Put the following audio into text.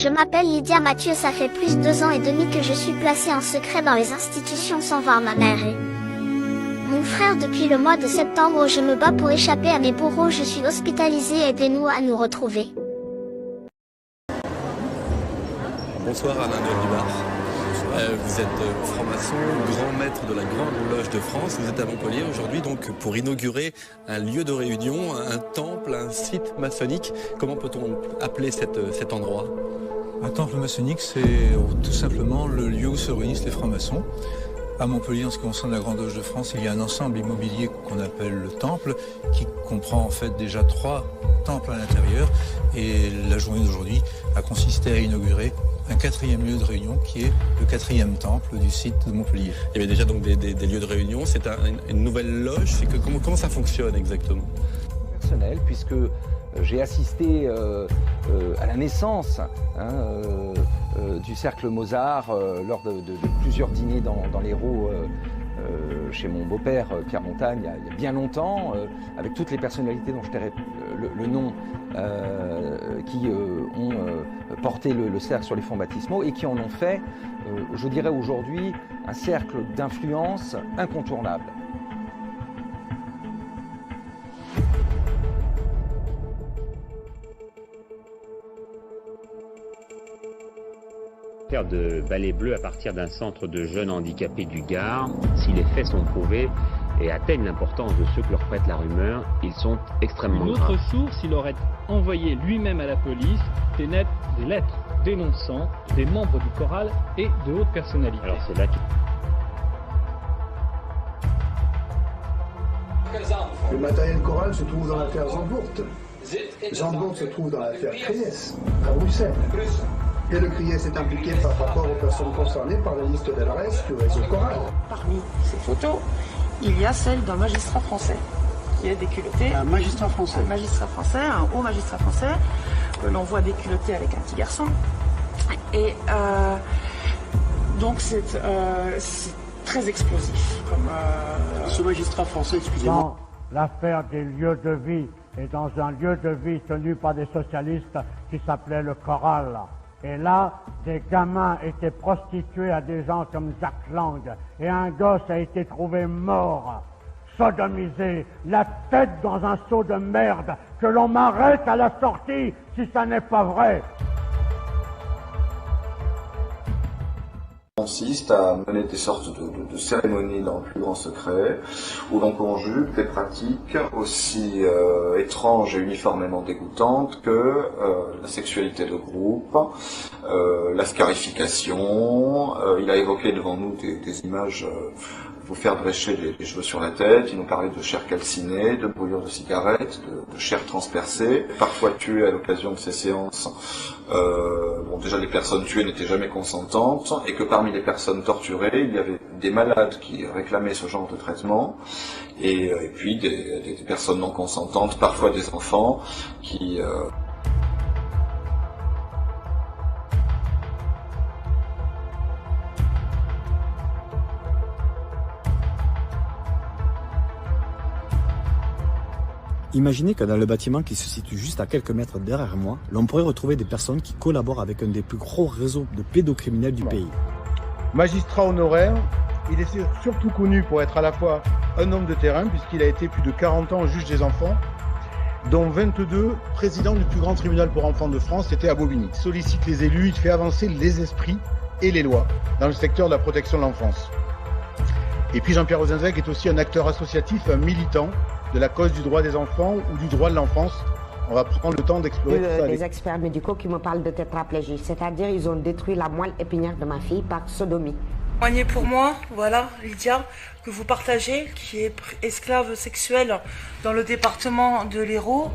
Je m'appelle Lydia Mathieu, ça fait plus de 2 ans et demi que je suis placée en secret dans les institutions sans voir ma mère et mon frère depuis le mois de septembre. Je me bats pour échapper à mes bourreaux, je suis hospitalisée, aidez-nous à nous retrouver. Bonsoir Alain Dubar. Vous êtes franc-maçon, grand maître de la Grande Loge de France. Vous êtes à Montpellier aujourd'hui donc pour inaugurer un lieu de réunion, un temple, un site maçonnique. Comment peut-on appeler cet endroit ? Un temple maçonnique, c'est tout simplement le lieu où se réunissent les francs-maçons. À Montpellier, en ce qui concerne la Grande Loge de France, il y a un ensemble immobilier qu'on appelle le temple, qui comprend en fait déjà 3 temples à l'intérieur. Et la journée d'aujourd'hui a consisté à inaugurer un 4e lieu de réunion qui est le 4e temple du site de Montpellier. Il y avait déjà donc des lieux de réunion, c'est une nouvelle loge, comment ça fonctionne exactement ? Personnel, puisque j'ai assisté à la naissance du Cercle Mozart lors de plusieurs dîners dans l'Hérault chez mon beau-père Pierre Montagne il y a bien longtemps, avec toutes les personnalités dont je tairai le nom, qui ont porté le cercle sur les fonds baptismaux et qui en ont fait, je dirais aujourd'hui, un cercle d'influence incontournable. De balai bleu à partir d'un centre de jeunes handicapés du Gard. Si les faits sont prouvés et atteignent l'importance de ceux que leur prête la rumeur, ils sont extrêmement graves. Une autre source, il aurait envoyé lui-même à la police des lettres dénonçant des membres du choral et de hautes personnalités. Alors c'est là Le matériel choral se trouve dans l'affaire Zandvoort. Zandvoort se trouve dans l'affaire Kriès, à Bruxelles. Et le Kriès est impliqué par rapport aux personnes concernées par la liste d'adresses du réseau choral. Parmi ces photos, il y a celle d'un magistrat français qui est déculotté. Un magistrat français. Un magistrat français, un haut magistrat français, que l'on voit déculotté avec un petit garçon. Et donc c'est très explosif. Ce magistrat français, excusez-moi. L'affaire des lieux de vie est dans un lieu de vie tenu par des socialistes qui s'appelait le Choral. Et là, des gamins étaient prostitués à des gens comme Jacques Lang. Et un gosse a été trouvé mort, sodomisé, la tête dans un seau de merde, que l'on m'arrête à la sortie si ça n'est pas vrai. Consiste à mener des sortes de cérémonies dans le plus grand secret, où l'on conjugue des pratiques aussi étranges et uniformément dégoûtantes que la sexualité de groupe, la scarification. Il a évoqué devant nous des images vous faire drécher les cheveux sur la tête. Il nous parlait de chair calcinée, de brûlures de cigarettes, de chair transpercée, parfois tuées à l'occasion de ces séances. Déjà les personnes tuées n'étaient jamais consentantes, et que parmi les personnes torturées, il y avait des malades qui réclamaient ce genre de traitement, et puis des personnes non consentantes, parfois des enfants, qui... Imaginez que dans le bâtiment qui se situe juste à quelques mètres derrière moi, l'on pourrait retrouver des personnes qui collaborent avec un des plus gros réseaux de pédocriminels du pays. Magistrat honoraire, il est surtout connu pour être à la fois un homme de terrain, puisqu'il a été plus de 40 ans juge des enfants, dont 22 président du plus grand tribunal pour enfants de France, c'était à Bobigny. Il sollicite les élus, il fait avancer les esprits et les lois dans le secteur de la protection de l'enfance. Et puis Jean-Pierre Rosenzweig est aussi un acteur associatif, un militant de la cause du droit des enfants ou du droit de l'enfance. On va prendre le temps d'explorer tout ça. Des experts médicaux qui me parlent de tétraplégie, c'est-à-dire ils ont détruit la moelle épinière de ma fille par sodomie. Témoignez pour moi, voilà, Lydia, que vous partagez, qui est esclave sexuelle dans le département de l'Hérault.